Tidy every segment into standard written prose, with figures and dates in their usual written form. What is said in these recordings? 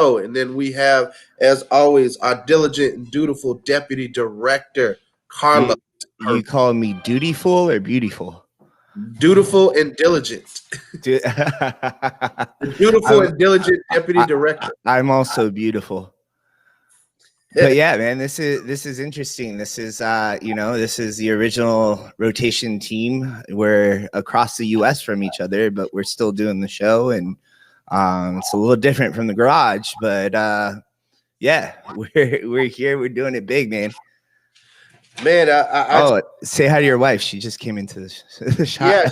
show. And then we have, as always, our diligent and dutiful deputy director, Carla. You call me dutiful or beautiful? Dutiful and diligent. The dutiful and diligent deputy director. I'm also beautiful. But yeah, man, this is interesting. This is this is the original rotation team. We're across the US from each other, but we're still doing the show, and it's a little different from the garage, but yeah, we're here, we're doing it big, man. Man, say hi to your wife. She just came into the shop. Yeah,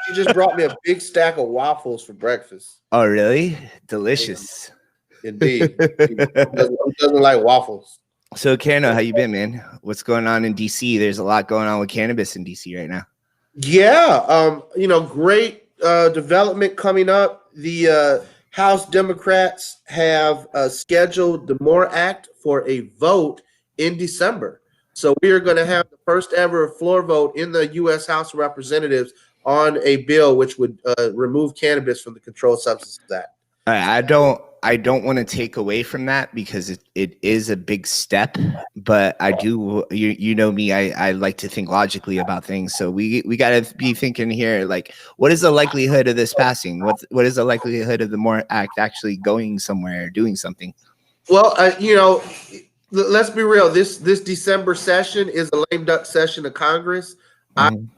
she just brought me a big stack of waffles for breakfast. Oh, really? Delicious. Indeed. Who doesn't like waffles? So, Kano, how you been, man? What's going on in DC? There's a lot going on with cannabis in DC right now. Yeah, great development coming up. The House Democrats have scheduled the MORE Act for a vote in December. So we are going to have the first ever floor vote in the U.S. House of Representatives on a bill which would remove cannabis from the Controlled Substances Act. I don't want to take away from that because it is a big step, but I do, you know me, I like to think logically about things. So we got to be thinking here, like, what is the likelihood of this passing? What is the likelihood of the MORE Act actually going somewhere or doing something? Well, let's be real. This December session is a lame duck session of Congress. I'm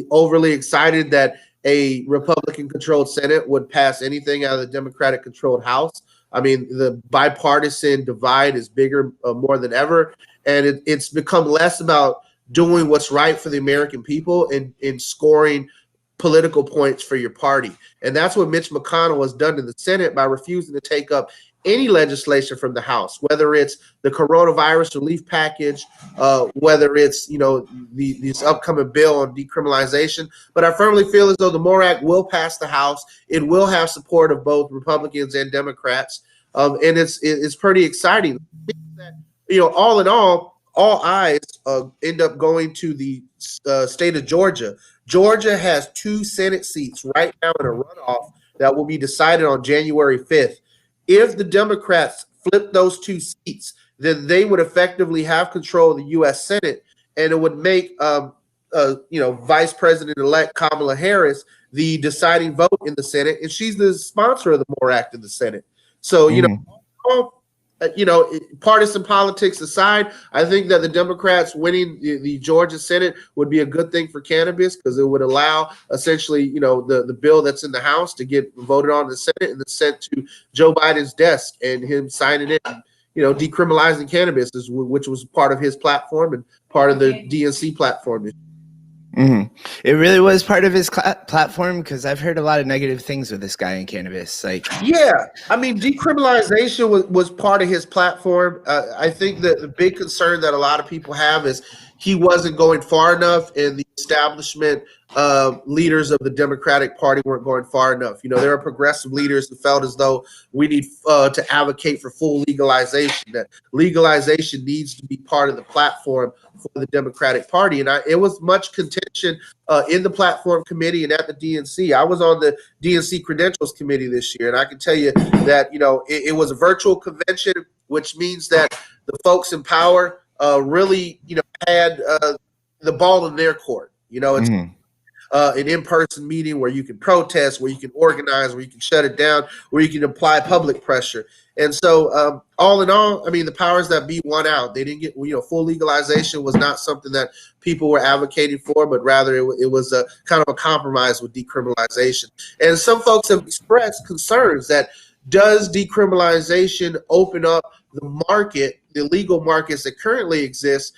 overly excited that a Republican-controlled Senate would pass anything out of the Democratic-controlled House. I mean, the bipartisan divide is bigger more than ever, and it's become less about doing what's right for the American people and scoring political points for your party. And that's what Mitch McConnell has done in the Senate by refusing to take up any legislation from the House, whether it's the coronavirus relief package, whether it's this upcoming bill on decriminalization. But I firmly feel as though the MORE Act will pass the House. It will have support of both Republicans and Democrats, and it's pretty exciting. All in all eyes end up going to the state of Georgia. Georgia has 2 Senate seats right now in a runoff that will be decided on January 5th. If the Democrats flip those 2 seats, then they would effectively have control of the U.S. Senate, and it would make Vice President-elect Kamala Harris the deciding vote in the Senate, and she's the sponsor of the MORE Act in the Senate. So, partisan politics aside, I think that the Democrats winning the Georgia Senate would be a good thing for cannabis because it would allow essentially, the bill that's in the House to get voted on in the Senate and then sent to Joe Biden's desk and him signing it, decriminalizing cannabis, which was part of his platform and part of the DNC platform. Mm-hmm. It really was part of his platform because I've heard a lot of negative things with this guy in cannabis. Yeah, I mean, decriminalization was part of his platform. I think that the big concern that a lot of people have is he wasn't going far enough, and the establishment leaders of the Democratic Party weren't going far enough. There are progressive leaders who felt as though we need to advocate for full legalization, that legalization needs to be part of the platform for the Democratic Party. And it was much contention in the platform committee and at the DNC. I was on the DNC credentials committee this year, and I can tell you that, it was a virtual convention, which means that the folks in power really, had the ball in their court. It's an in-person meeting where you can protest, where you can organize, where you can shut it down, where you can apply public pressure. And so all in all, I mean, the powers that be won out. They didn't get, full legalization was not something that people were advocating for, but rather it was a kind of a compromise with decriminalization. And some folks have expressed concerns that does decriminalization open up the market, the legal markets that currently exist,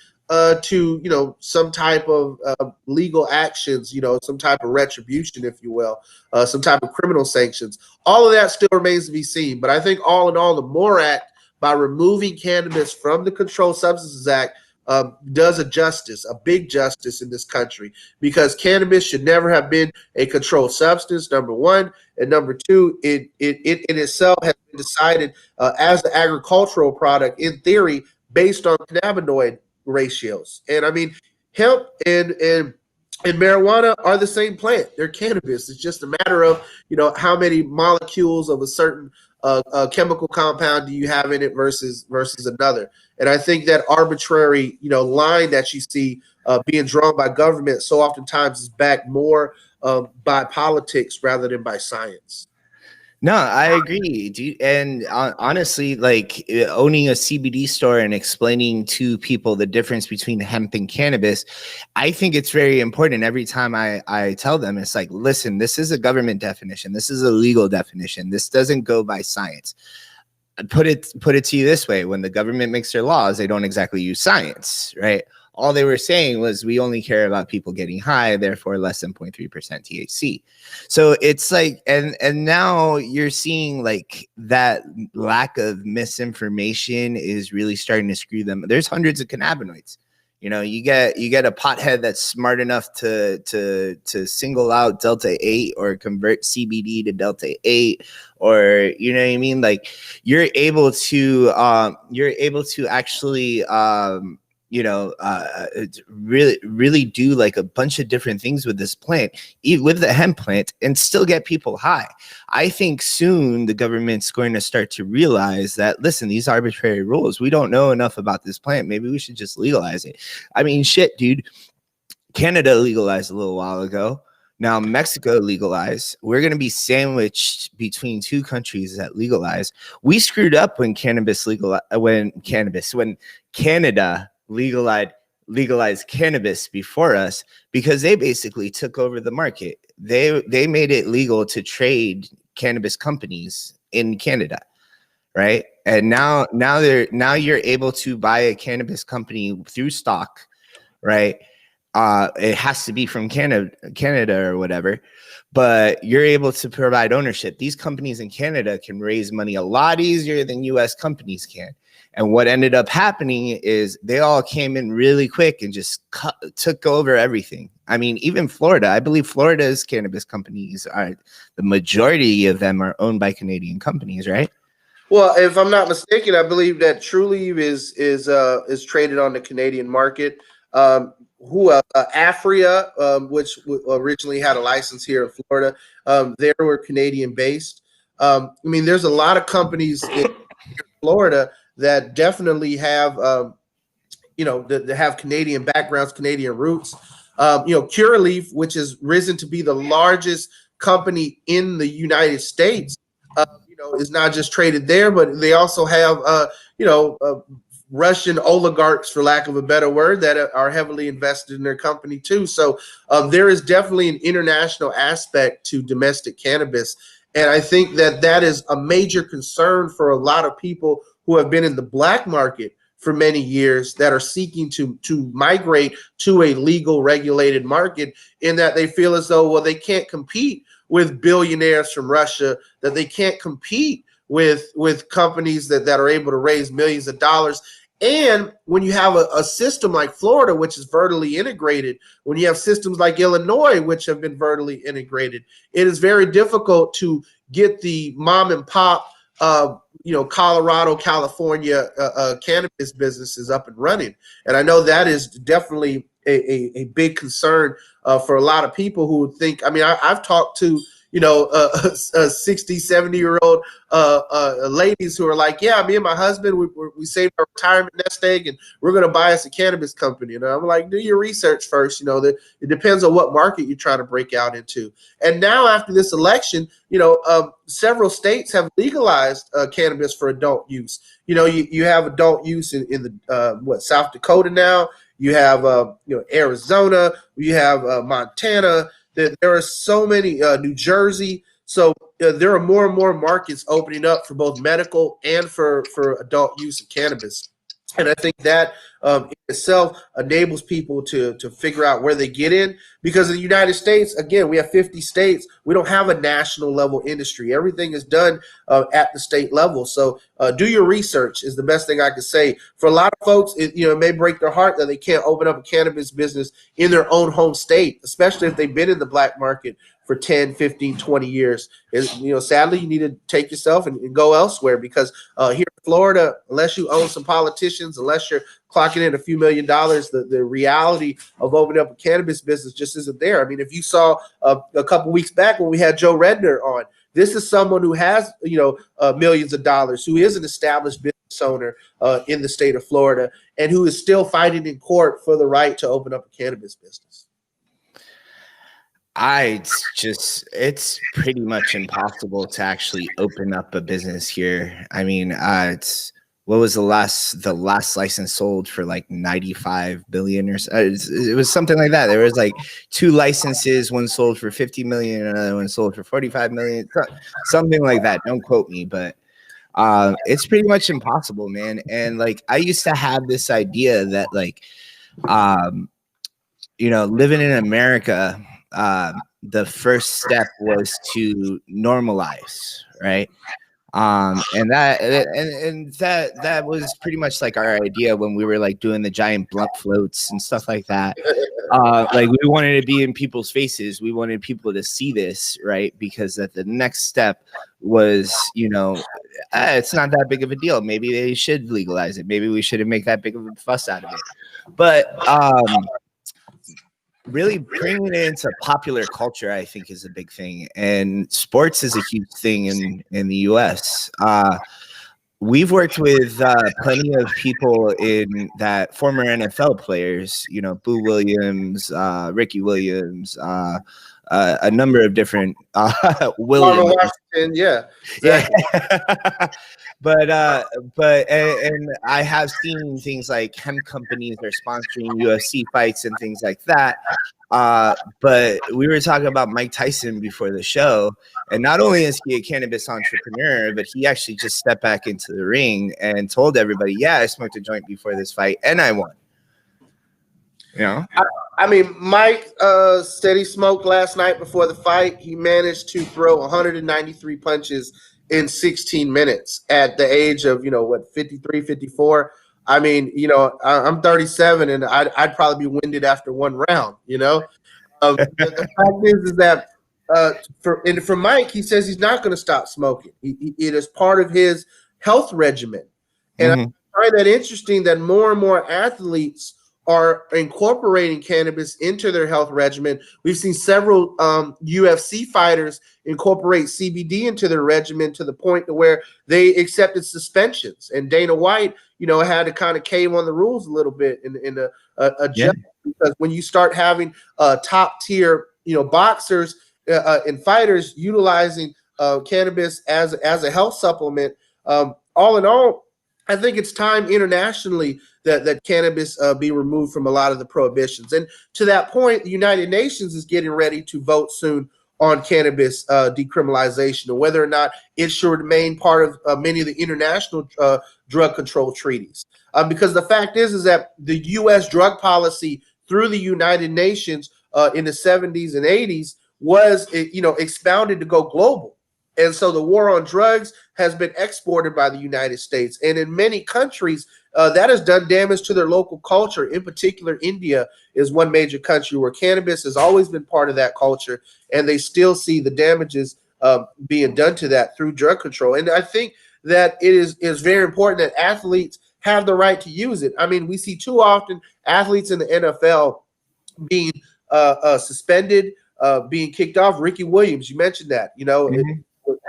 to some type of legal actions, some type of retribution, if you will, some type of criminal sanctions. All of that still remains to be seen. But I think all in all, the MORE Act, by removing cannabis from the Controlled Substances Act, does a big justice in this country, because cannabis should never have been a controlled substance, number one, and number two, it in itself has been decided as an agricultural product in theory based on cannabinoid ratios. And I mean, hemp and marijuana are the same plant. They're cannabis. It's just a matter of how many molecules of a certain chemical compound do you have in it versus another? And I think that arbitrary, line that you see being drawn by government so oftentimes is backed more by politics rather than by science. No, I agree. And honestly, like owning a CBD store and explaining to people the difference between hemp and cannabis, I think it's very important. Every time I tell them, it's like, listen, this is a government definition. This is a legal definition. This doesn't go by science. Put it to you this way: when the government makes their laws, they don't exactly use science, right? All they were saying was we only care about people getting high, therefore less than 0.3% THC. So it's like, and now you're seeing like that lack of misinformation is really starting to screw them. There's hundreds of cannabinoids. You get a pothead that's smart enough to single out Delta 8 or convert CBD to Delta 8, or you know what I mean? Like you're able to actually really do like a bunch of different things with this plant, with the hemp plant, and still get people high. I think soon the government's going to start to realize that, listen, these arbitrary rules, we don't know enough about this plant. Maybe we should just legalize it. I mean, shit, dude. Canada legalized a little while ago. Now Mexico legalized. We're going to be sandwiched between two countries that legalize. We screwed up when Canada legalized cannabis before us, because they basically took over the market. They made it legal to trade cannabis companies in Canada, right? And now you're able to buy a cannabis company through stock, right? It has to be from Canada or whatever, but you're able to provide ownership. These companies in Canada can raise money a lot easier than US companies can. And what ended up happening is they all came in really quick and just took over everything. I mean, even Florida, I believe Florida's cannabis companies the majority of them are owned by Canadian companies, right? Well, if I'm not mistaken, I believe that Trulieve is traded on the Canadian market. Afria, which originally had a license here in Florida, they were Canadian based. I mean, there's a lot of companies in Florida that definitely have, that have Canadian backgrounds, Canadian roots. Curaleaf, which has risen to be the largest company in the United States, is not just traded there, but they also have, Russian oligarchs, for lack of a better word, that are heavily invested in their company too. So there is definitely an international aspect to domestic cannabis. And I think that is a major concern for a lot of people who have been in the black market for many years, that are seeking to migrate to a legal regulated market, in that they feel as though, well, they can't compete with billionaires from Russia, that they can't compete with companies that are able to raise millions of dollars. And when you have a system like Florida, which is vertically integrated, when you have systems like Illinois, which have been vertically integrated, it is very difficult to get the mom and pop, Colorado, California cannabis businesses up and running. And I know that is definitely a big concern for a lot of people who would think, I mean, I've talked to, 60, 70-year-old ladies who are like, yeah, me and my husband, we saved our retirement nest egg and we're going to buy us a cannabis company. And I'm like, do your research first. It depends on what market you try to break out into. And now after this election, several states have legalized cannabis for adult use. You have adult use in the South Dakota now. You have Arizona. You have Montana. There are so many, New Jersey. So there are more and more markets opening up for both medical and for adult use of cannabis. And I think that in itself enables people to figure out where they get in, because in the United States, again, we have 50 states. We don't have a national level industry. Everything is done at the state level. So do your research is the best thing I could say. For a lot of folks, it may break their heart that they can't open up a cannabis business in their own home state, especially if they've been in the black market for 10, 15, 20 years. Sadly, you need to take yourself and go elsewhere, because here in Florida, unless you own some politicians, unless you're clocking in a few $1 million, the reality of opening up a cannabis business just isn't there. I mean, if you saw a couple weeks back when we had Joe Redner on, This is someone who has, millions of dollars, who is an established business owner in the state of Florida, and who is still fighting in court for the right to open up a cannabis business. It's pretty much impossible to actually open up a business here. I mean, what was the last license sold for like 95 billion or so? It was something like that. There was like 2 licenses, one sold for 50 million, another one sold for 45 million, something like that. Don't quote me, but it's pretty much impossible, man. And like, I used to have this idea that like, living in America, the first step was to normalize, right? And that was pretty much like our idea when we were like doing the giant blunt floats and stuff like that. Like we wanted to be in people's faces. We wanted people to see this, right? Because that the next step was, it's not that big of a deal. Maybe they should legalize it. Maybe we shouldn't make that big of a fuss out of it. But really bringing it into popular culture, I think, is a big thing. And sports is a huge thing in the US. We've worked with plenty of people in that former NFL players, Boo Williams, Ricky Williams, a number of different Williams. Washington, yeah. Exactly. Yeah. But I have seen things like hemp companies are sponsoring UFC fights and things like that. But we were talking about Mike Tyson before the show, and not only is he a cannabis entrepreneur, but he actually just stepped back into the ring and told everybody, "Yeah, I smoked a joint before this fight, and I won." I mean, Mike said he smoked last night before the fight. He managed to throw 193 punches in 16 minutes at the age of, 53, 54. I mean, I'm 37 and I'd probably be winded after one round, The fact is that for Mike, he says he's not going to stop smoking. It is part of his health regimen. And I find that interesting that more and more athletes are incorporating cannabis into their health regimen. We've seen several UFC fighters incorporate CBD into their regimen to the point to where they accepted suspensions. And Dana White, had to kind of cave on the rules a little bit in a judge, because when you start having top tier, boxers and fighters utilizing cannabis as a health supplement, all in all, I think it's time internationally that cannabis be removed from a lot of the prohibitions. And to that point, the United Nations is getting ready to vote soon on cannabis decriminalization, and whether or not it should remain part of many of the international drug control treaties. Because the fact is that the U.S. drug policy through the United Nations in the 70s and 80s was, expounded to go global. And so the war on drugs has been exported by the United States. And in many countries, that has done damage to their local culture. In particular, India is one major country where cannabis has always been part of that culture, and they still see the damages being done to that through drug control. And I think that it is very important that athletes have the right to use it. I mean, we see too often athletes in the NFL being suspended, being kicked off. Ricky Williams, you mentioned that,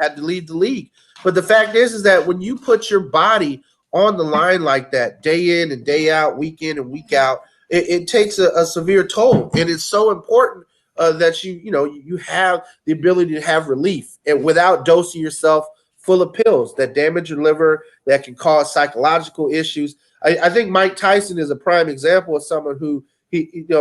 had to leave the league. But the fact is that when you put your body on the line like that, day in and day out, week in and week out, it takes a severe toll. And it's so important that you have the ability to have relief, and without dosing yourself full of pills that damage your liver, that can cause psychological issues. I think Mike Tyson is a prime example of someone who,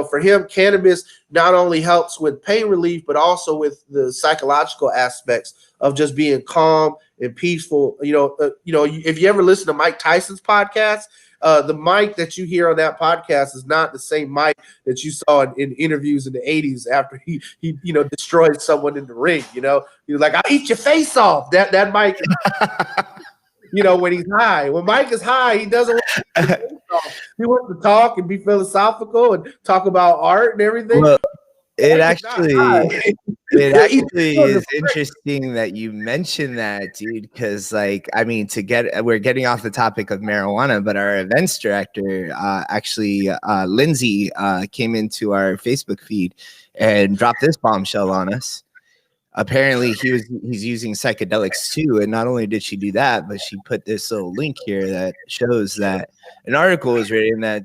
for him, cannabis not only helps with pain relief, but also with the psychological aspects of just being calm and peaceful. If you ever listen to Mike Tyson's podcast, the mic that you hear on that podcast is not the same mic that you saw in interviews in the 80s after he destroyed someone in the ring. He was like, "I'll eat your face off." That mic, when he's high. When Mike is high, he doesn't want to he wants to talk and be philosophical and talk about art and everything. Well, it actually is interesting that you mentioned that, dude, because we're getting off the topic of marijuana, but our events director, Lindsay, came into our Facebook feed and dropped this bombshell on us. apparently he's using psychedelics too. And not only did she do that, but she put this little link here that shows that an article was written that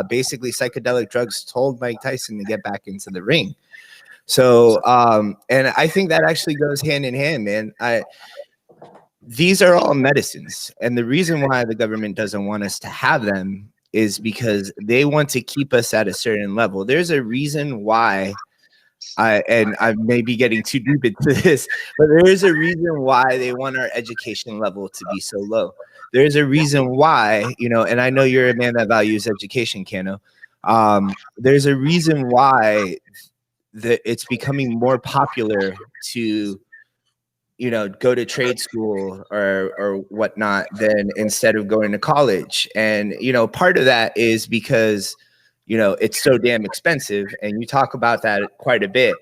basically psychedelic drugs told Mike Tyson to get back into the ring. So and I think that actually goes hand in hand, man. These are all medicines, and the reason why the government doesn't want us to have them is because they want to keep us at a certain level. There's a reason why and I may be getting too deep into this, but there is a reason why they want our education level to be so low. There's a reason why, and I know you're a man that values education, Cano. There's a reason why it's becoming more popular to go to trade school or whatnot than instead of going to college. And, part of that is because, it's so damn expensive, and you talk about that quite a bit.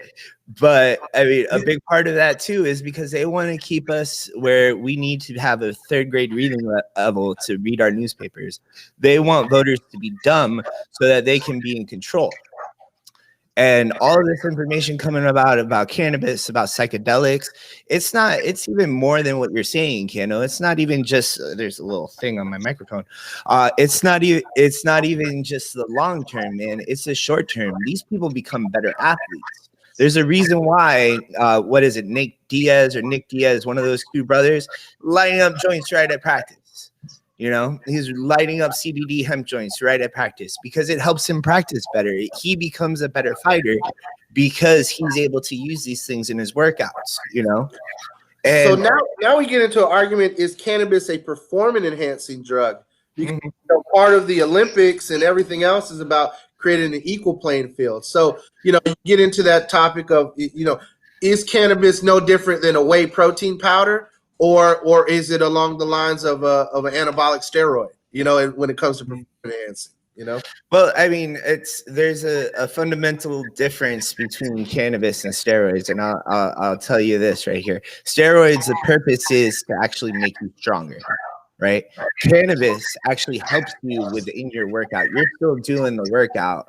But I mean, a big part of that too is because they want to keep us where we need to have a third grade reading level to read our newspapers. They want voters to be dumb so that they can be in control. And all of this information coming about cannabis, about psychedelics, it's even more than what you're saying, Kano. It's not even just, there's a little thing on my microphone. It's not even just the long term, man. It's the short term. These people become better athletes. There's a reason why, what is it, Nick Diaz, one of those two brothers, lighting up joints right at practice. He's lighting up CBD hemp joints right at practice because it helps him practice better. He becomes a better fighter because he's able to use these things in his workouts, And so now we get into an argument: is cannabis a performance-enhancing drug? Because part of the Olympics and everything else is about creating an equal playing field. So you get into that topic of is cannabis no different than a whey protein powder? Or is it along the lines of an anabolic steroid? When it comes to performance enhancing, Well, I mean, there's a fundamental difference between cannabis and steroids, and I'll tell you this right here. Steroids, the purpose is to actually make you stronger, right? Cannabis actually helps you within your workout. You're still doing the workout.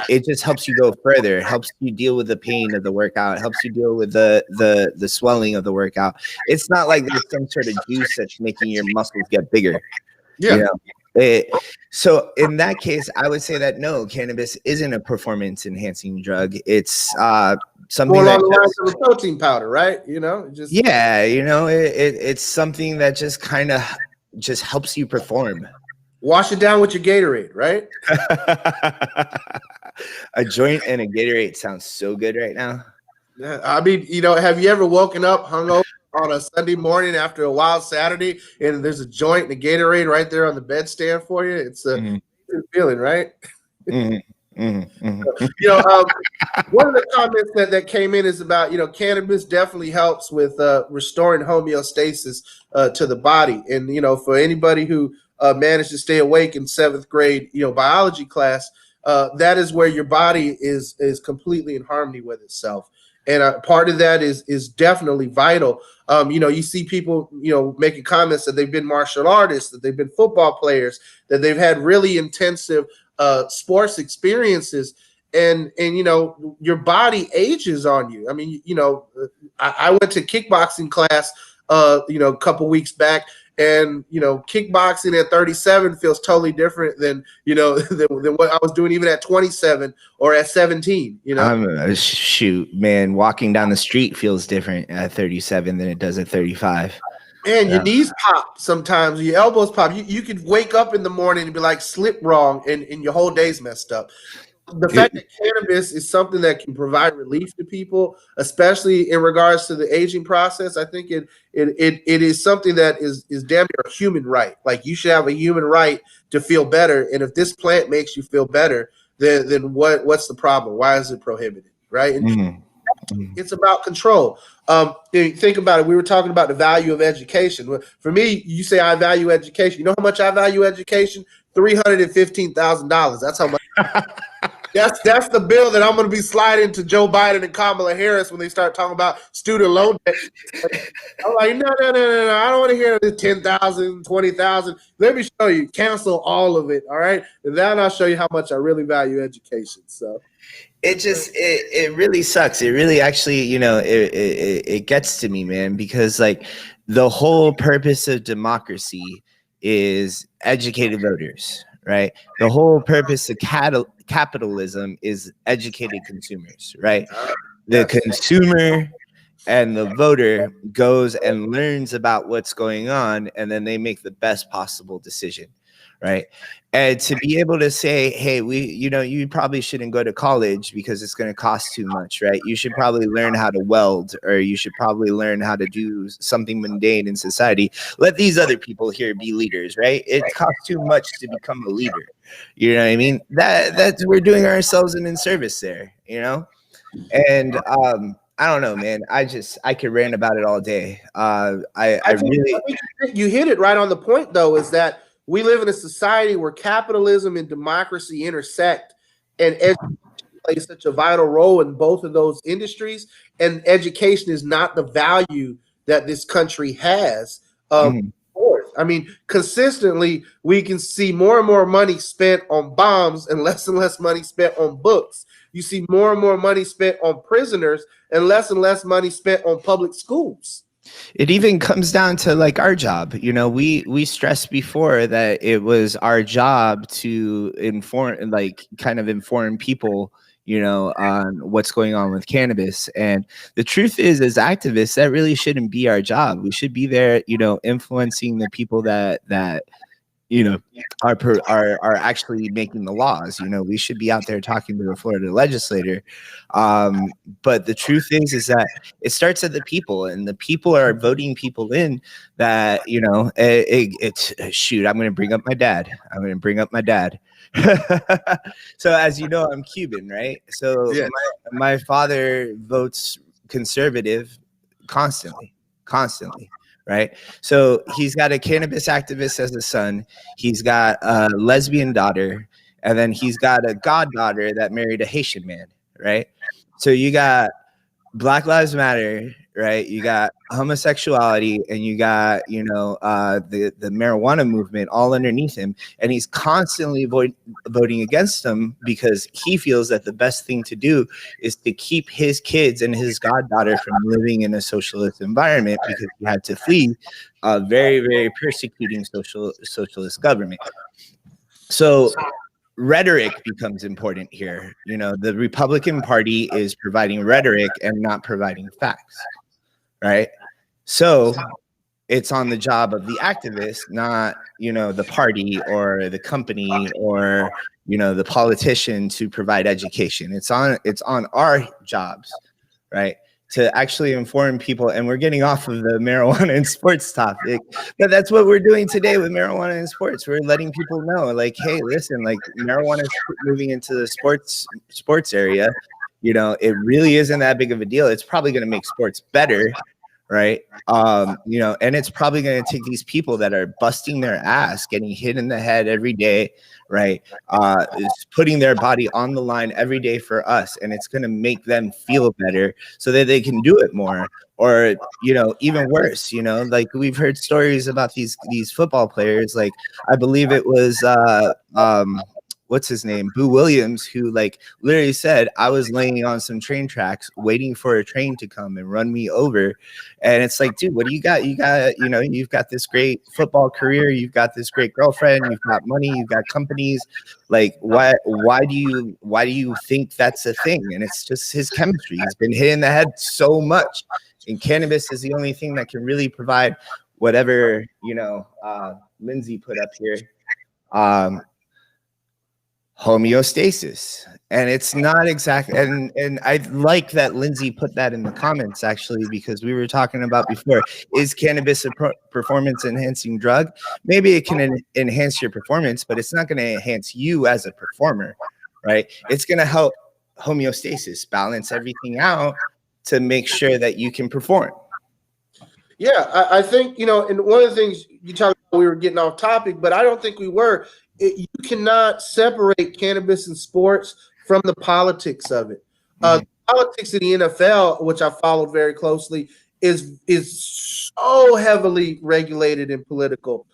It just helps you go further. It helps you deal with the pain of the workout. It helps you deal with the swelling of the workout. It's not like there's some sort of juice that's making your muscles get bigger. Yeah. So in that case, I would say that no, cannabis isn't a performance enhancing drug. It's something along the lines of a protein powder, right? It's something that just kind of just helps you perform. Wash it down with your Gatorade, right? A joint and a Gatorade sounds so good right now. Yeah, I mean, have you ever woken up hungover on a Sunday morning after a wild Saturday and there's a joint and a Gatorade right there on the bedstand for you? It's a good feeling, right? One of the comments that came in is about, cannabis definitely helps with restoring homeostasis to the body. And, for anybody who managed to stay awake in 7th grade, biology class, that is where your body is completely in harmony with itself. And part of that is definitely vital. You see people, making comments that they've been martial artists, that they've been football players, that they've had really intensive sports experiences, and your body ages on you. I mean, I went to kickboxing class, a couple weeks back, and kickboxing at 37 feels totally different than than what I was doing even at 27 or at 17. Shoot, man, walking down the street feels different at 37 than it does at 35. Man, your knees pop sometimes, your elbows pop. You could wake up in the morning and be like slip wrong, and your whole day's messed up. The fact that cannabis is something that can provide relief to people, especially in regards to the aging process, I think it is something that is damn near a human right. Like, you should have a human right to feel better, and if this plant makes you feel better, then what's the problem? Why is it prohibited, right? And it's about control. Think about it. We were talking about the value of education. For me, you say I value education. You know how much I value education? $315,000. That's how much. That's the bill that I'm going to be sliding to Joe Biden and Kamala Harris when they start talking about student loan debt. I'm like, no. I don't want to hear the 10,000, 20,000. Let me show you. Cancel all of it. All right. And then I'll show you how much I really value education. So. it really sucks. It really actually, you know, it gets to me, man, because like the whole purpose of democracy is educated voters, right? The whole purpose of capitalism is educated consumers, right? The Yes. consumer and the voter goes and learns about what's going on, and then they make the best possible decision, right? And to be able to say, hey, you probably shouldn't go to college because it's going to cost too much, right? You should probably learn how to weld, or you should probably learn how to do something mundane in society. Let these other people here be leaders, right? It costs too much to become a leader. You know what I mean? That's we're doing ourselves an inservice there, you know? And I don't know, man. I could rant about it all day. I really. I think you hit it right on the point, though, is that we live in a society where capitalism and democracy intersect, and education plays such a vital role in both of those industries. And education is not the value that this country has. Mhm. Forth. I mean, consistently, we can see more and more money spent on bombs and less money spent on books. You see more and more money spent on prisoners and less money spent on public schools. It even comes down to like our job. You know, we stressed before that it was our job to inform, like, kind of inform people, you know, on what's going on with cannabis. And the truth is, as activists, that really shouldn't be our job. We should be there, you know, influencing the people that you know are actually making the laws. You know, we should be out there talking to the Florida legislator. But the truth is that it starts at the people, and the people are voting people in that, you know, it's shoot, I'm going to bring up my dad. So as you know, I'm Cuban, right? So Yeah. my father votes conservative constantly, right? So he's got a cannabis activist as a son. He's got a lesbian daughter, and then he's got a goddaughter that married a Haitian man, right? So you got Black Lives Matter, right? You got homosexuality, and you got, you know, the marijuana movement all underneath him, and he's constantly voting against them because he feels that the best thing to do is to keep his kids and his goddaughter from living in a socialist environment, because he had to flee a very persecuting socialist government. So rhetoric becomes important here. You know, the Republican Party is providing rhetoric and not providing facts, right? So it's on the job of the activist, not, you know, the party or the company or, you know, the politician to provide education. It's on our jobs, right, to actually inform people. And we're getting off of the marijuana and sports topic, but that's what we're doing today with marijuana and sports. We're letting people know, like, hey, listen, like, marijuana is moving into the sports area. You know, it really isn't that big of a deal. It's probably going to make sports better, right? You know, and it's probably going to take these people that are busting their ass, getting hit in the head every day, right? Is putting their body on the line every day for us, and it's going to make them feel better so that they can do it more. Or, you know, even worse, you know, like we've heard stories about these football players. Like, I believe it was what's his name, Boo Williams, who like literally said, I was laying on some train tracks waiting for a train to come and run me over. And it's like, dude, what do you got? You got, you know, you've got this great football career, you've got this great girlfriend, you've got money, you've got companies. Like, why do you think that's a thing? And it's just his chemistry. He's been hit in the head so much. And cannabis is the only thing that can really provide whatever, you know, Lindsay put up here. Homeostasis. And it's not exactly, and I like that Lindsay put that in the comments, actually, because we were talking about before, is cannabis a performance enhancing drug? Maybe it can enhance your performance, but it's not going to enhance you as a performer, right? It's going to help homeostasis, balance everything out to make sure that you can perform. Yeah, I think, you know, and one of the things you talked about, we were getting off topic, but I don't think we were. You cannot separate cannabis and sports from the politics of it. The politics of the NFL, which I followed very closely, is so heavily regulated and political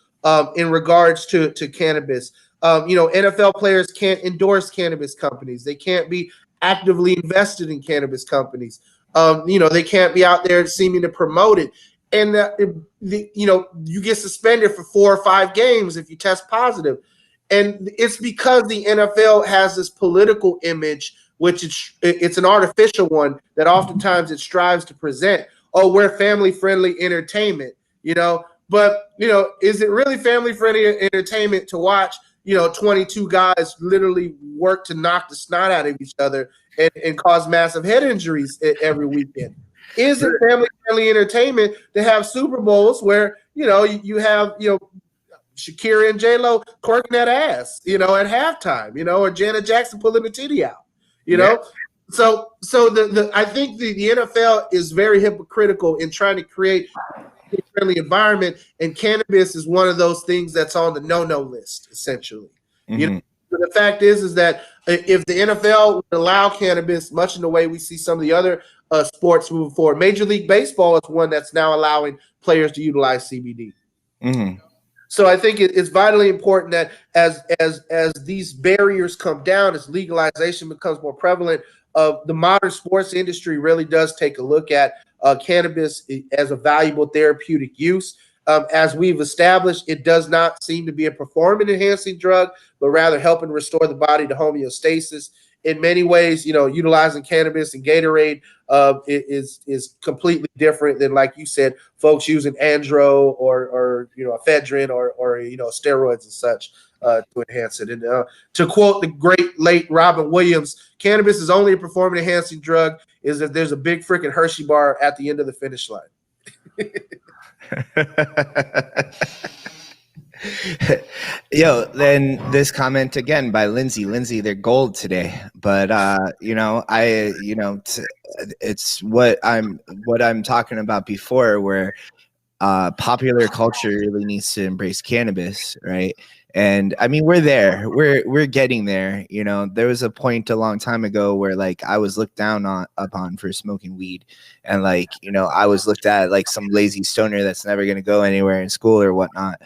in regards to cannabis. You know, NFL players can't endorse cannabis companies. They can't be actively invested in cannabis companies. They can't be out there seeming to promote it. And, you get suspended for 4 or 5 games if you test positive. And it's because the NFL has this political image, which it's an artificial one that oftentimes it strives to present. Oh, we're family-friendly entertainment, But, is it really family-friendly entertainment to watch, 22 guys literally work to knock the snot out of each other and cause massive head injuries every weekend? Is it family-friendly entertainment to have Super Bowls where, you have, Shakira and J-Lo corking that ass, at halftime, or Janet Jackson pulling the titty out, know? So I think the NFL is very hypocritical in trying to create a friendly environment, and cannabis is one of those things that's on the no-no list, essentially. Mm-hmm. The fact is that if the NFL would allow cannabis, much in the way we see some of the other sports moving forward, Major League Baseball is one that's now allowing players to utilize CBD. Mm-hmm. So I think it's vitally important that as these barriers come down, as legalization becomes more prevalent, the modern sports industry really does take a look at cannabis as a valuable therapeutic use. As we've established, it does not seem to be a performance-enhancing drug, but rather helping restore the body to homeostasis. In many ways, utilizing cannabis and Gatorade is completely different than, like you said, folks using andro or ephedrine or steroids and such to enhance it. And to quote the great late Robin Williams, cannabis is only a performance-enhancing drug is that there's a big freaking Hershey bar at the end of the finish line. Yo, then this comment again by Lindsay, they're gold today, but it's what I'm talking about before, where popular culture really needs to embrace cannabis, right? And I mean, we're there, we're getting there. There was a point a long time ago where like I was looked down upon for smoking weed, and like I was looked at like some lazy stoner that's never going to go anywhere in school or whatnot.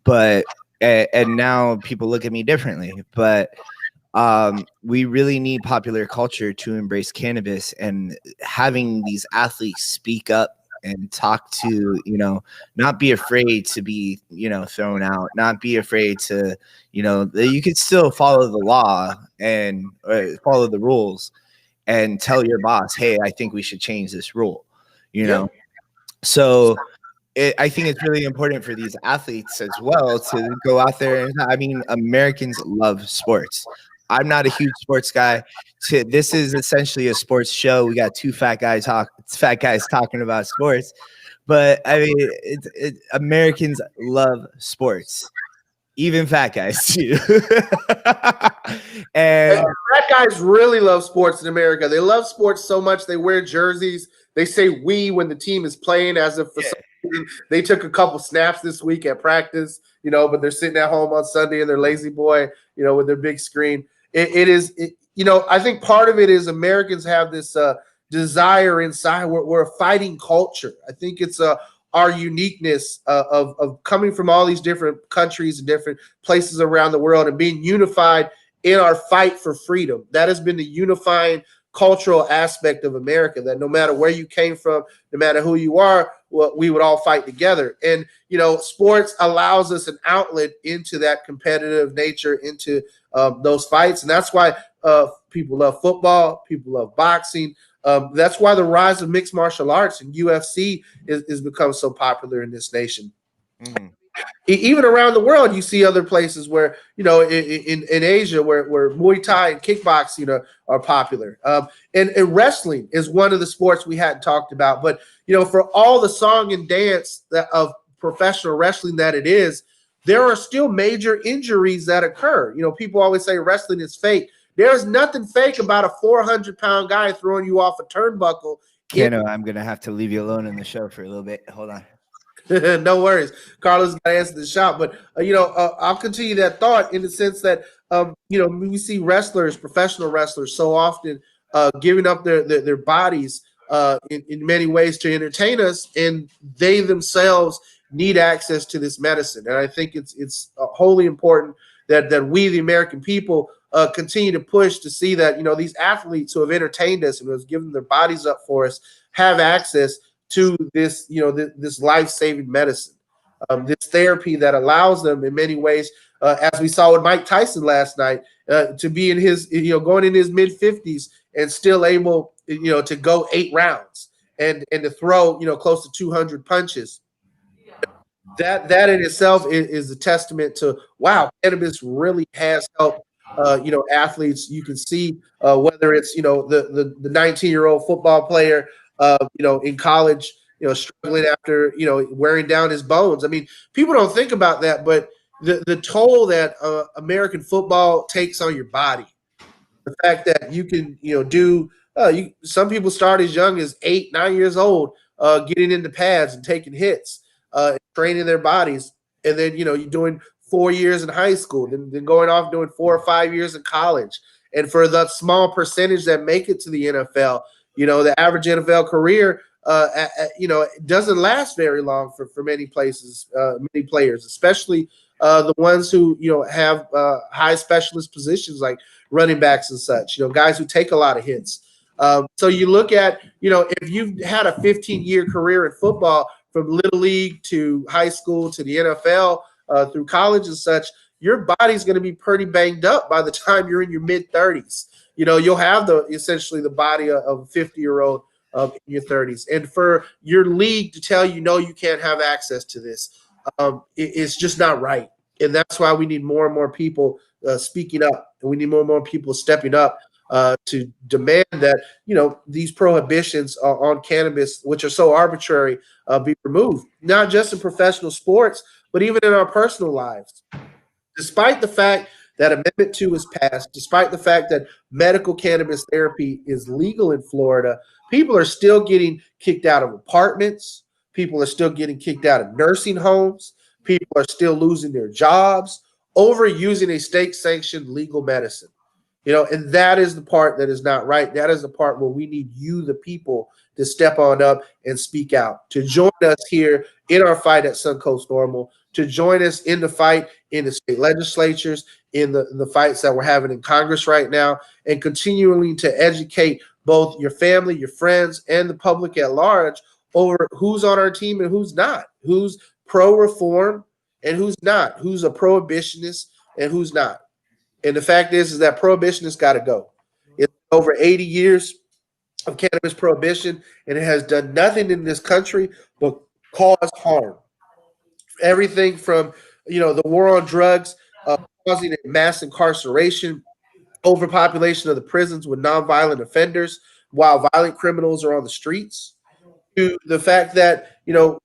But now people look at me differently. But we really need popular culture to embrace cannabis, and having these athletes speak up and talk to, not be afraid to be, thrown out, not be afraid to, you could still follow the law and follow the rules and tell your boss, hey, I think we should change this rule, So I think it's really important for these athletes as well to go out there. And I mean, Americans love sports. I'm not a huge sports guy. This is essentially a sports show. We got two fat guys talking about sports, but I mean, Americans love sports, even fat guys too. And fat guys really love sports in America. They love sports so much they wear jerseys. They say "we" when the team is playing, as if for some reason they took a couple snaps this week at practice, but they're sitting at home on Sunday in their lazy boy, with their big screen. I think part of it is Americans have this desire inside. We're a fighting culture. I think it's our uniqueness of coming from all these different countries and different places around the world and being unified in our fight for freedom. That has been the unifying cultural aspect of America, that no matter where you came from, no matter who you are, we would all fight together. And, sports allows us an outlet into that competitive nature, into those fights. And that's why people love football, people love boxing. That's why the rise of mixed martial arts and UFC is become so popular in this nation. Mm-hmm. Even around the world, you see other places where, in Asia, where Muay Thai and kickboxing are popular. And wrestling is one of the sports we hadn't talked about. But, for all the song and dance of professional wrestling that it is, there are still major injuries that occur. People always say wrestling is fake. There's nothing fake about a 400-pound guy throwing you off a turnbuckle. Kano, I'm going to have to leave you alone in the show for a little bit. Hold on. No worries. Carlos got to answer the shot. But, I'll continue that thought in the sense that, we see wrestlers, professional wrestlers, so often giving up their bodies in many ways to entertain us, and they themselves need access to this medicine. And I think it's wholly important that we, the American people, continue to push to see that, these athletes who have entertained us and who have given their bodies up for us have access to this, this life-saving medicine, this therapy that allows them in many ways, as we saw with Mike Tyson last night, to be in his, going in his mid-50s and still able, to go 8 rounds and to throw, close to 200 punches. That in itself is a testament to, wow, cannabis really has helped athletes. You can see whether it's the 19-year-old football player in college, struggling after wearing down his bones. I mean, people don't think about that, but the toll that American football takes on your body, the fact that you can do some people start as young as 8, 9 years old, getting into pads and taking hits, training their bodies, and then you're doing 4 years in high school, then going off doing 4 or 5 years in college. And for the small percentage that make it to the NFL, the average NFL career doesn't last very long for many places, many players, especially the ones who have high specialist positions like running backs and such, guys who take a lot of hits. So you look at, if you've had a 15-year career in football, from little league to high school to the NFL, through college and such, your body's going to be pretty banged up by the time you're in your mid-30s. You'll have essentially the body of a 50-year-old in your 30s. And for your league to tell you, no, you can't have access to this, it's just not right. And that's why we need more and more people speaking up, and we need more and more people stepping up to demand that these prohibitions on cannabis, which are so arbitrary, be removed. Not just in professional sports, but even in our personal lives. Despite the fact that Amendment 2 is passed, despite the fact that medical cannabis therapy is legal in Florida, people are still getting kicked out of apartments. People are still getting kicked out of nursing homes. People are still losing their jobs over using a state-sanctioned legal medicine. And that is the part that is not right. That is the part where we need you, the people, to step on up and speak out, to join us here in our fight at Suncoast Normal, to join us in the fight in the state legislatures, in the fights that we're having in Congress right now, and continuing to educate both your family, your friends, and the public at large over who's on our team and who's not, who's pro-reform and who's not, who's a prohibitionist and who's not. And the fact is that prohibition has got to go. It's over 80 years of cannabis prohibition, and it has done nothing in this country but cause harm. Everything from, the war on drugs, causing mass incarceration, overpopulation of the prisons with nonviolent offenders, while violent criminals are on the streets, to the fact that,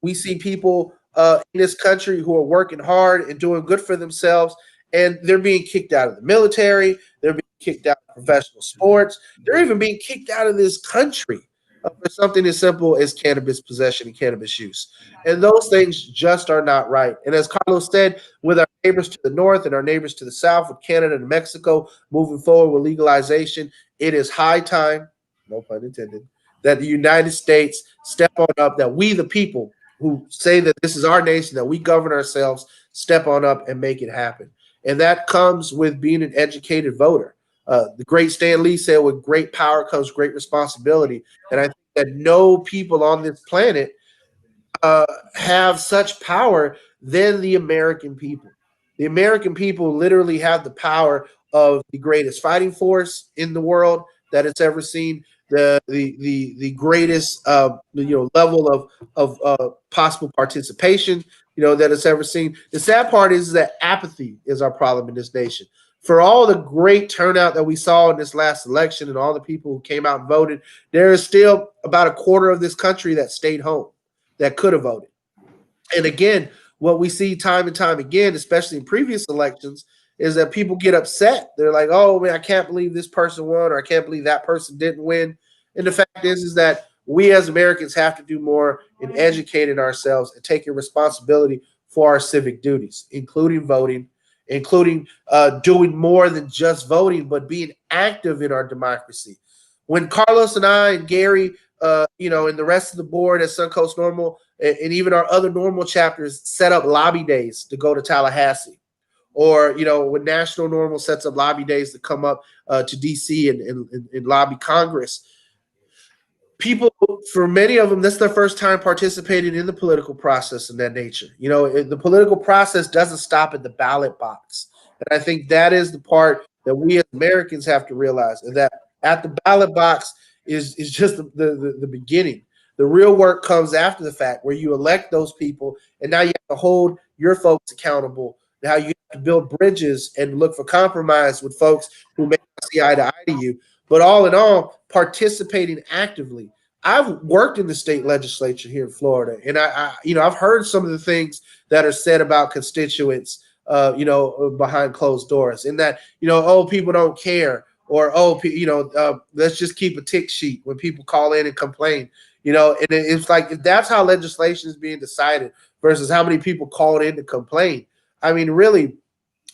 we see people in this country who are working hard and doing good for themselves, and they're being kicked out of the military. They're being kicked out of professional sports. They're even being kicked out of this country for something as simple as cannabis possession and cannabis use. And those things just are not right. And as Carlos said, with our neighbors to the north and our neighbors to the south, with Canada and Mexico moving forward with legalization, it is high time, no pun intended, that the United States step on up, that we, the people who say that this is our nation, that we govern ourselves, step on up and make it happen. And that comes with being an educated voter. The great Stan Lee said, with great power comes great responsibility. And I think that no people on this planet have such power than the American people. The American people literally have the power of the greatest fighting force in the world that it's ever seen, the greatest level of possible participation that it's ever seen. The sad part is that apathy is our problem in this nation. For all the great turnout that we saw in this last election and all the people who came out and voted, there is still about a quarter of this country that stayed home, that could have voted. And again, what we see time and time again, especially in previous elections, is that people get upset. They're like, oh, man, I can't believe this person won, or I can't believe that person didn't win. And the fact is that we as Americans have to do more in educating ourselves and taking responsibility for our civic duties, including voting, including doing more than just voting, but being active in our democracy. When Carlos and I and Gary, and the rest of the board at Suncoast Normal, and even our other normal chapters set up lobby days to go to Tallahassee, or when National Normal sets up lobby days to come up to DC and lobby Congress, people, for many of them, that's their first time participating in the political process of that nature. The political process doesn't stop at the ballot box. And I think that is the part that we as Americans have to realize, and that at the ballot box is just the beginning. The real work comes after the fact, where you elect those people, and now you have to hold your folks accountable. Now you have to build bridges and look for compromise with folks who may not see eye to eye to you. But all in all, participating actively. I've worked in the state legislature here in Florida, and I've heard some of the things that are said about constituents, behind closed doors, and that oh, people don't care, or oh, let's just keep a tick sheet when people call in and complain, and it's like, if that's how legislation is being decided versus how many people called in to complain. I mean, really,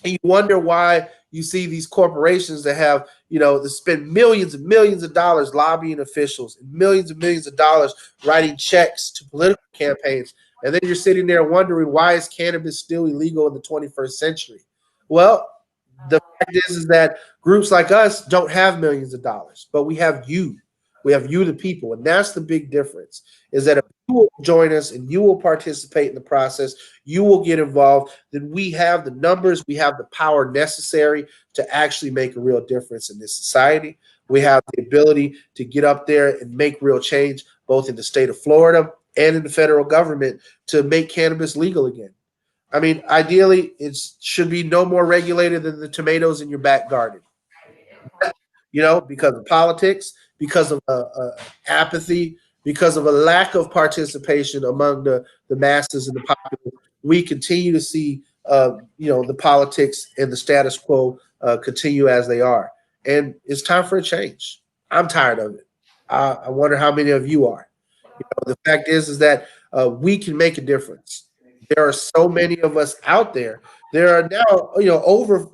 and you wonder why you see these corporations that have, that spend millions and millions of dollars lobbying officials and millions of dollars writing checks to political campaigns. And then you're sitting there wondering, why is cannabis still illegal in the 21st century? Well, the fact is that groups like us don't have millions of dollars, but we have you. We have you, the people. And that's the big difference, is that if you will join us and you will participate in the process, you will get involved, then we have the numbers, we have the power necessary to actually make a real difference in this society. We have the ability to get up there and make real change, both in the state of Florida and in the federal government, to make cannabis legal again. I mean, ideally, it should be no more regulated than the tomatoes in your back garden, because of politics, because of apathy, because of a lack of participation among the masses and the populace. We continue to see, the politics and the status quo continue as they are. And it's time for a change. I'm tired of it. I wonder how many of you are. The fact is that we can make a difference. There are so many of us out there. There are now, over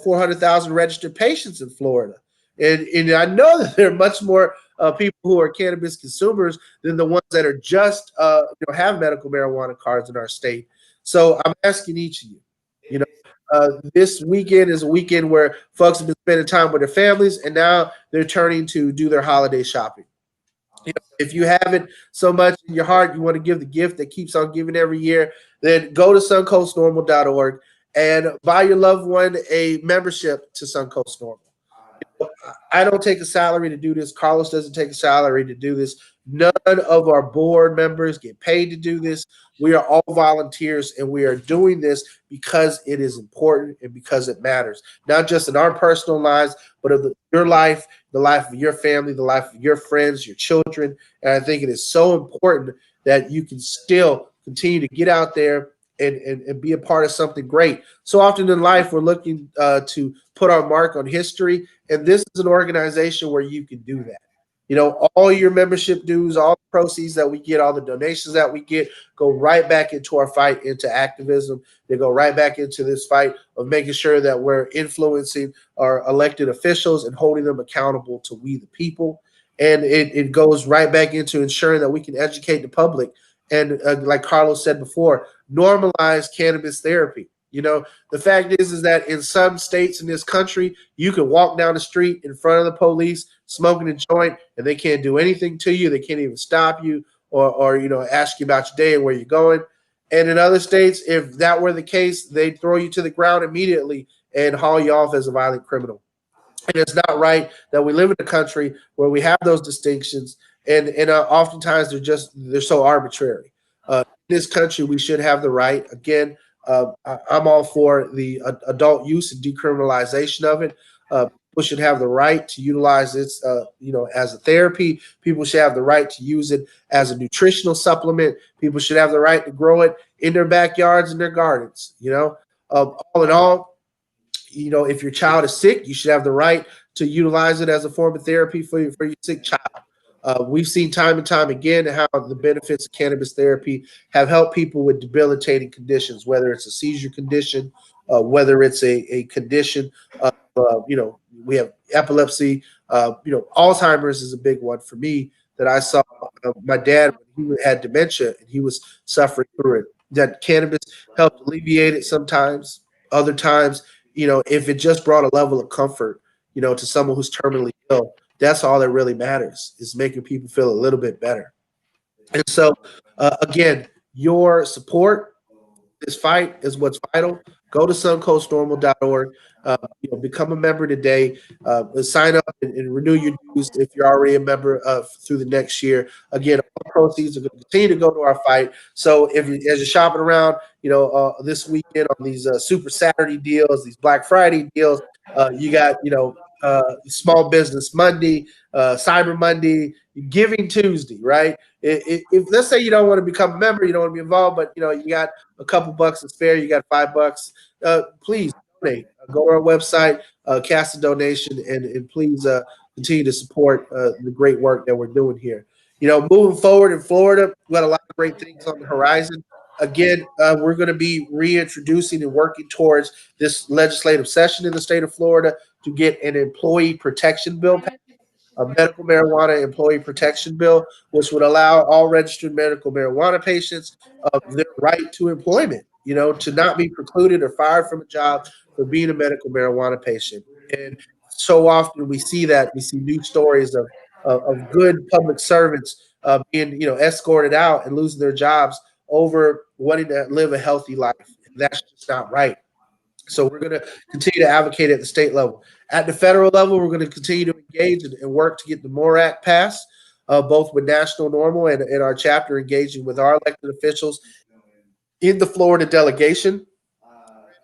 400,000 registered patients in Florida, and I know that there are much more people who are cannabis consumers than the ones that are just have medical marijuana cards in our state. So I'm asking each of you, this weekend is a weekend where folks have been spending time with their families, and now they're turning to do their holiday shopping. If you haven't so much in your heart, you want to give the gift that keeps on giving every year, then go to suncoastnormal.org and buy your loved one a membership to Suncoast Normal. I don't take a salary to do this. Carlos doesn't take a salary to do this. None of our board members get paid to do this. We are all volunteers, and we are doing this because it is important and because it matters, not just in our personal lives, but of your life, the life of your family, the life of your friends, your children. And I think it is so important that you can still continue to get out there and be a part of something great. So often in life, we're looking to put our mark on history, and this is an organization where you can do that. All your membership dues, all the proceeds that we get, all the donations that we get, go right back into our fight into activism. They go right back into this fight of making sure that we're influencing our elected officials and holding them accountable to we the people. And it goes right back into ensuring that we can educate the public. And like Carlos said before, normalize cannabis therapy. The fact is that in some states in this country, you can walk down the street in front of the police smoking a joint, and they can't do anything to you. They can't even stop you or ask you about your day and where you're going. And in other states, if that were the case, they'd throw you to the ground immediately and haul you off as a violent criminal. And it's not right that we live in a country where we have those distinctions, and oftentimes they're so arbitrary. In this country, we should have the right. Again, I'm all for the adult use and decriminalization of it. People should have the right to utilize it, as a therapy. People should have the right to use it as a nutritional supplement. People should have the right to grow it in their backyards and their gardens. All in all, if your child is sick, you should have the right to utilize it as a form of therapy for your sick child. We've seen time and time again how the benefits of cannabis therapy have helped people with debilitating conditions, whether it's a seizure condition, whether it's a condition of, we have epilepsy. Alzheimer's is a big one for me that I saw. My dad, when he had dementia and he was suffering through it, that cannabis helped alleviate it sometimes. Other times, if it just brought a level of comfort, to someone who's terminally ill, that's all that really matters, is making people feel a little bit better. And so, again, your support this fight is what's vital. Go to suncoastnormal.org. Become a member today. Sign up and renew your dues if you're already a member through the next year. Again, all the proceeds are going to continue to go to our fight. So as you're shopping around, this weekend on these Super Saturday deals, these Black Friday deals, you got Small Business Monday, Cyber Monday, Giving Tuesday, right? If let's say you don't want to become a member, you don't want to be involved, but you got a couple bucks to spare, you got $5, please donate. Go to our website, cast a donation, and please continue to support the great work that we're doing here. Moving forward in Florida, we got a lot of great things on the horizon. Again, we're going to be reintroducing and working towards this legislative session in the state of Florida to get an employee protection bill passed, a medical marijuana employee protection bill, which would allow all registered medical marijuana patients their right to employment, to not be precluded or fired from a job for being a medical marijuana patient. And so often we see news stories of good public servants being, escorted out and losing their jobs over wanting to live a healthy life. And that's just not right. So we're going to continue to advocate at the state level. At the federal level, we're going to continue to engage and work to get the MORE Act passed, both with National Normal and our chapter engaging with our elected officials in the Florida delegation.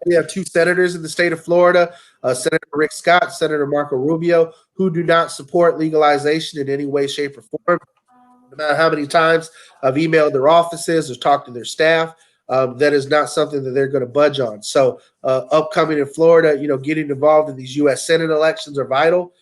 We have two senators in the state of Florida, Senator Rick Scott, Senator Marco Rubio, who do not support legalization in any way, shape, or form. No matter how many times I've emailed their offices or talked to their staff, that is not something that they're going to budge on. So, upcoming in Florida, getting involved in these U.S. Senate elections are vital.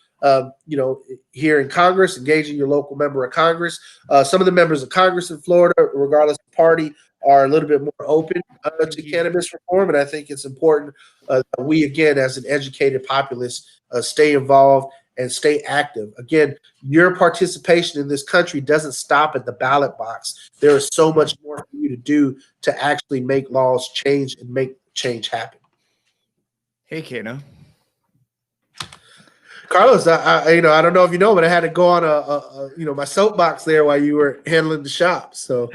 Here in Congress, engaging your local member of Congress. Some of the members of Congress in Florida, regardless of party, are a little bit more open to cannabis reform, and I think it's important that we, again, as an educated populace, stay involved and stay active. Again, your participation in this country doesn't stop at the ballot box. There is so much more for you to do to actually make laws change and make change happen. Hey, Kano. Carlos, I don't know if you know, but I had to go on my soapbox there while you were handling the shop. So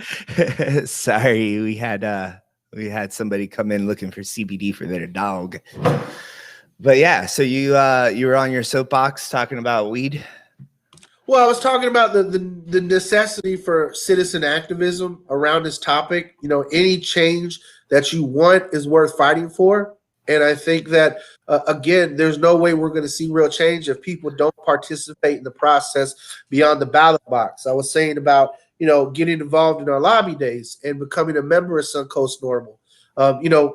sorry, we had somebody come in looking for CBD for their dog. But yeah, so you were on your soapbox talking about weed. Well, I was talking about the necessity for citizen activism around this topic. Any change that you want is worth fighting for. And I think that, again, there's no way we're going to see real change if people don't participate in the process beyond the ballot box. I was saying about, getting involved in our lobby days and becoming a member of Suncoast Normal.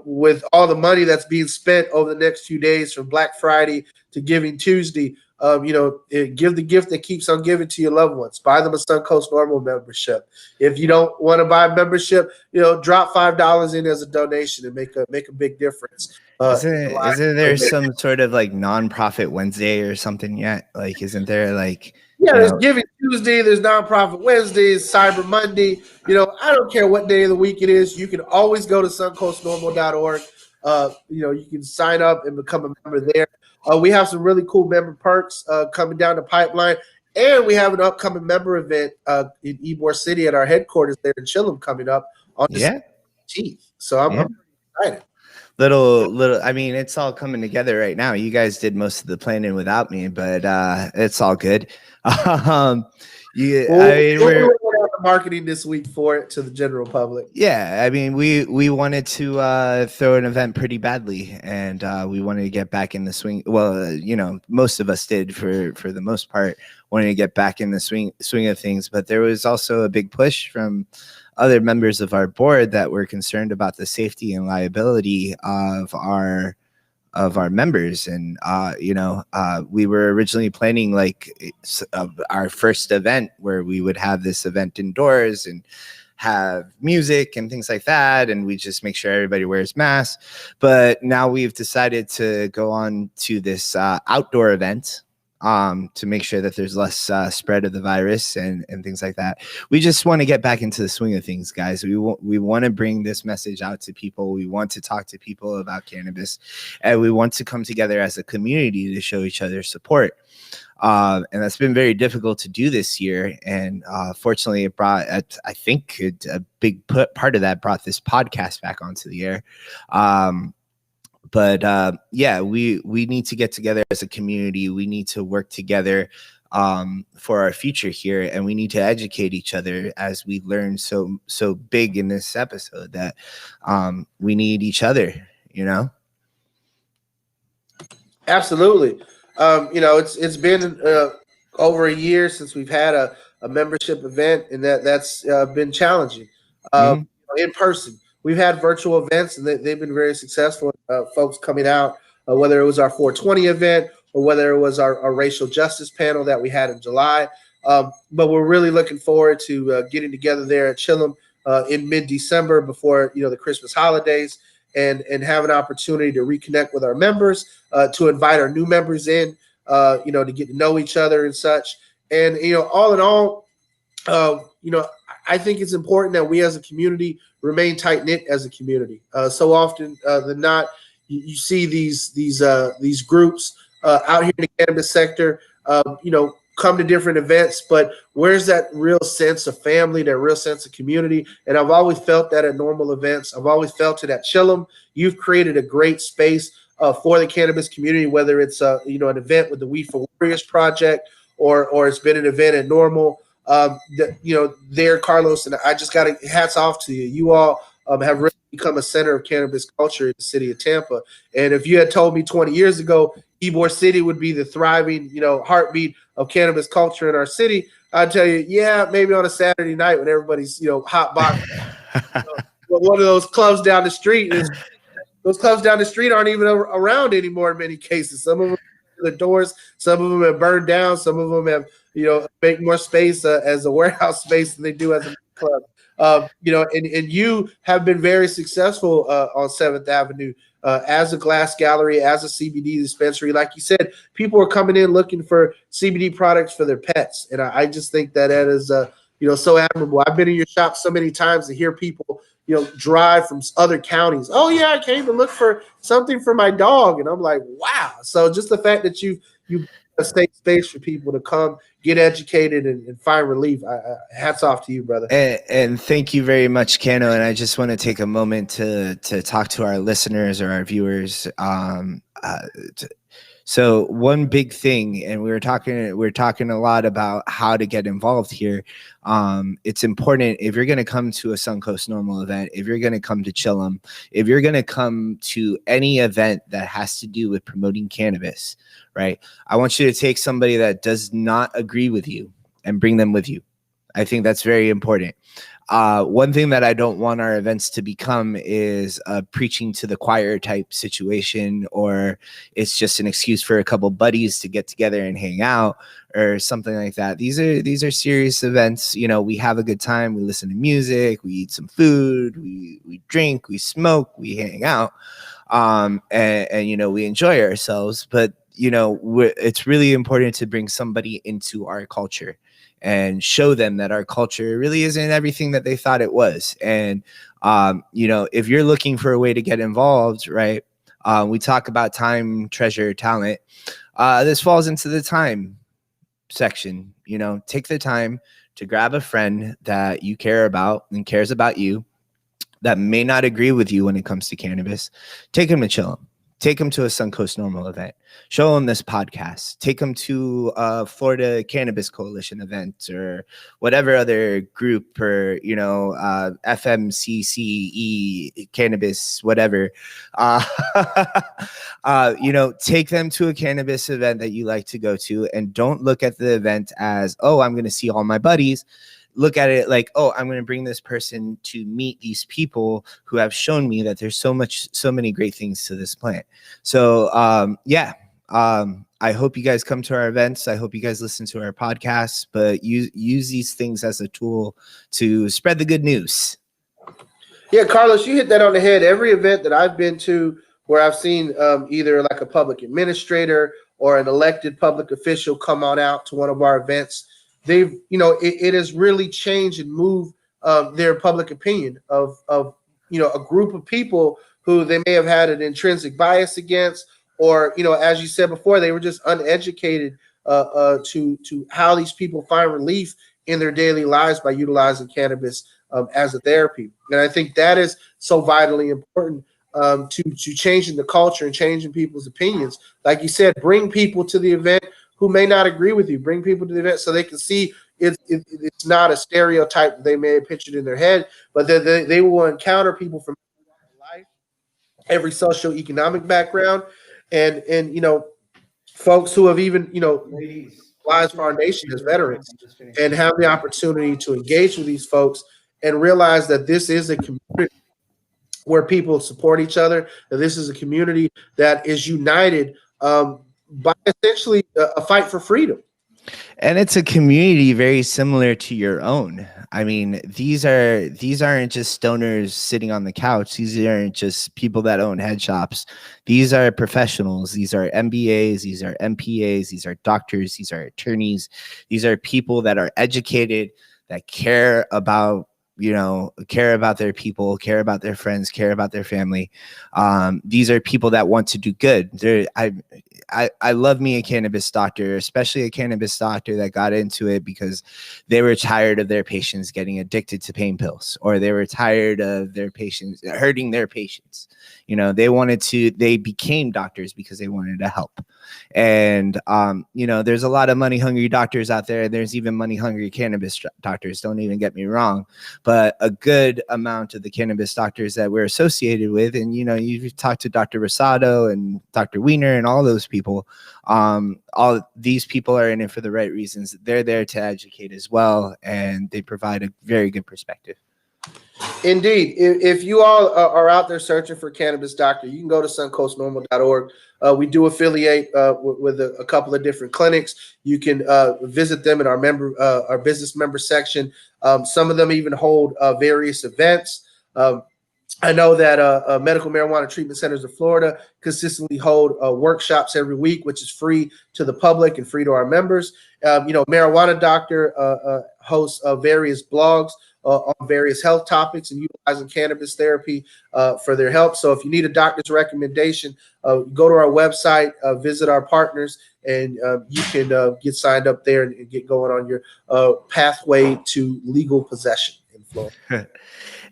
With all the money that's being spent over the next few days from Black Friday to Giving Tuesday, give the gift that keeps on giving to your loved ones. Buy them a Suncoast Normal membership. If you don't want to buy a membership, drop $5 in as a donation and make a big difference. Isn't there some sort of like nonprofit Wednesday or something yet? Like, isn't there like? Yeah, there's Giving Tuesday, there's Nonprofit Wednesdays, Cyber Monday. I don't care what day of the week it is. You can always go to suncoastnormal.org. You can sign up and become a member there. We have some really cool member perks coming down the pipeline. And we have an upcoming member event in Ybor City at our headquarters there in Chillum coming up on December 18th. So I'm pretty excited. Little, I mean, it's all coming together right now. You guys did most of the planning without me, but it's all good. We're marketing this week for it to the general public. Yeah, I mean, we wanted to throw an event pretty badly, and we wanted to get back in the swing. Well, most of us did for the most part, wanted to get back in the swing of things. But there was also a big push from other members of our board that were concerned about the safety and liability of our members. And we were originally planning our first event where we would have this event indoors and have music and things like that, and we just make sure everybody wears masks. But now we've decided to go on to this outdoor event to make sure that there's less spread of the virus and things like that. We just want to get back into the swing of things, guys. We want to bring this message out to people. We want to talk to people about cannabis, and we want to come together as a community to show each other support. And that's been very difficult to do this year. And fortunately, it brought, I think, a big part of that brought this podcast back onto the air. But yeah, we need to get together as a community. We need to work together for our future here, and we need to educate each other, as we learned so big in this episode, that we need each other. Absolutely. It's been over a year since we've had a membership event, and that's been challenging in person. We've had virtual events, and they've been very successful. Folks coming out, whether it was our 420 event or whether it was our racial justice panel that we had in July. But we're really looking forward to getting together there at Chillum in mid-December before the Christmas holidays, and have an opportunity to reconnect with our members, to invite our new members in, to get to know each other and such. And all in all, I think it's important that we as a community remain tight knit as a community. So often than not, you see these groups out here in the cannabis sector, come to different events, but where's that real sense of family, that real sense of community? And I've always felt that at normal events. I've always felt it at Chillum. You've created a great space for the cannabis community, whether it's an event with the Weed for Warriors project, or it's been an event at Normal. There, Carlos, and I just got to hats off to you. You all have really become a center of cannabis culture in the city of Tampa. And if you had told me 20 years ago Ybor City would be the thriving, heartbeat of cannabis culture in our city, I'd tell you, yeah, maybe on a Saturday night when everybody's, hot box. One of those clubs down the street is. Those clubs down the street aren't even around anymore in many cases. Some of them have the doors, some of them have burned down, some of them have, make more space as a warehouse space than they do as a club. And you have been very successful on 7th Avenue as a glass gallery, as a CBD dispensary. Like you said, people are coming in looking for CBD products for their pets. And I just think that is, so admirable. I've been in your shop so many times to hear people, drive from other counties. Oh yeah, I came to look for something for my dog. And I'm like, wow. So just the fact that you a safe space for people to come get educated and find relief. Hats off to you, brother. And thank you very much, Cano. And I just want to take a moment to talk to our listeners or our viewers. So one big thing, and we're talking a lot about how to get involved here. It's important, if you're going to come to a Suncoast Normal event, if you're going to come to Chillum, if you're going to come to any event that has to do with promoting cannabis, right? I want you to take somebody that does not agree with you and bring them with you. I think that's very important. One thing that I don't want our events to become is a preaching to the choir type situation, or it's just an excuse for a couple buddies to get together and hang out or something like that. These are serious events. We have a good time. We listen to music. We eat some food. We drink. We smoke. We hang out. And we enjoy ourselves. But it's really important to bring somebody into our culture and show them that our culture really isn't everything that they thought it was. And, if you're looking for a way to get involved, right? We talk about time, treasure, talent. This falls into the time section. Take the time to grab a friend that you care about and cares about you, that may not agree with you when it comes to cannabis. Take them to Chillum. Take them to a Suncoast Normal event. Show them this podcast. Take them to a Florida Cannabis Coalition event or whatever other group, or, FMCCE, cannabis, whatever. Take them to a cannabis event that you like to go to, and don't look at the event as, oh, I'm going to see all my buddies. Look at it like, oh, I'm going to bring this person to meet these people who have shown me that there's so many great things to this plant. So, I hope you guys come to our events. I hope you guys listen to our podcasts, but use these things as a tool to spread the good news. Yeah, Carlos, you hit that on the head. Every event that I've been to where I've seen either like a public administrator or an elected public official come on out to one of our events, they've, it has really changed and moved their public opinion of a group of people who they may have had an intrinsic bias against, or as you said before, they were just uneducated to how these people find relief in their daily lives by utilizing cannabis as a therapy. And I think that is so vitally important to changing the culture and changing people's opinions. Like you said, bring people to the event who may not agree with you. Bring people to the event so they can see it's not a stereotype that they may have pictured in their head, but that they will encounter people from life, every socioeconomic background, and folks who have even lives for our nation as veterans, and have the opportunity to engage with these folks and realize that this is a community where people support each other, that this is a community that is united by essentially a fight for freedom. And it's a community very similar to your own. I mean, these aren't just stoners sitting on the couch. These aren't just people that own head shops. These are professionals. These are MBAs. These are MPAs. These are doctors. These are attorneys. These are people that are educated, that care about their people, care about their friends, care about their family. These are people that want to do good. I love me a cannabis doctor, especially a cannabis doctor that got into it because they were tired of their patients getting addicted to pain pills, or they were tired of their patients hurting their patients. They became doctors because they wanted to help. And, there's a lot of money hungry doctors out there. There's even money hungry cannabis doctors. Don't even get me wrong, but a good amount of the cannabis doctors that we're associated with, and, you've talked to Dr. Rosado and Dr. Wiener and all those people. All these people are in it for the right reasons. They're there to educate as well, and they provide a very good perspective. Indeed. If you all are out there searching for a cannabis doctor, you can go to suncoastnormal.org. We do affiliate with a couple of different clinics. You can visit them in our business member section. Some of them even hold various events. I know that medical marijuana treatment centers of Florida consistently hold workshops every week, which is free to the public and free to our members. Marijuana Doctor hosts various blogs on various health topics and utilizing cannabis therapy for their help. So if you need a doctor's recommendation, go to our website, visit our partners, and you can get signed up there and get going on your pathway to legal possession in Florida.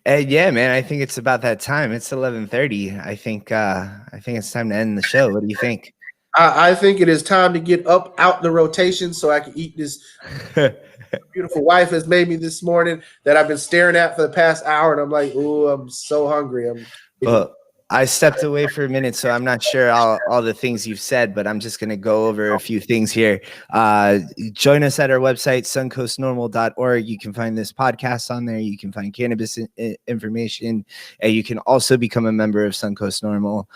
And yeah, man, I think it's about that time. It's 11:30. I think it's time to end the show. What do you think? I think it is time to get up out the rotation so I can eat this beautiful wife has made me this morning that I've been staring at for the past hour, and I'm like, oh, I'm so hungry. Well, I stepped away for a minute, so I'm not sure all the things you've said, but I'm just going to go over a few things here. Join us at our website, suncoastnormal.org. You can find this podcast on there. You can find cannabis information, and you can also become a member of Suncoast Normal.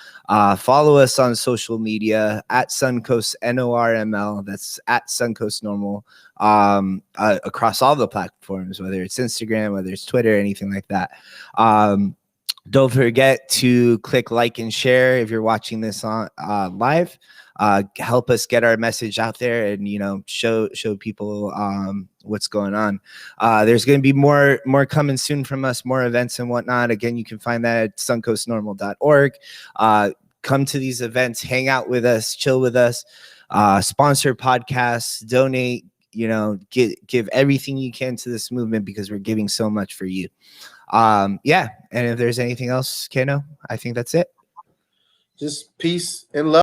Follow us on social media at Suncoast NORML. That's at Suncoast Normal across all the platforms, whether it's Instagram, whether it's Twitter, anything like that. Don't forget to click like and share if you're watching this on live. Help us get our message out there and show people what's going on. There's going to be more coming soon from us, more events and whatnot. Again, you can find that at suncoastnormal.org. Come to these events, hang out with us, chill with us, sponsor podcasts, donate. Give everything you can to this movement because we're giving so much for you. And if there's anything else, Kano, I think that's it. Just peace and love.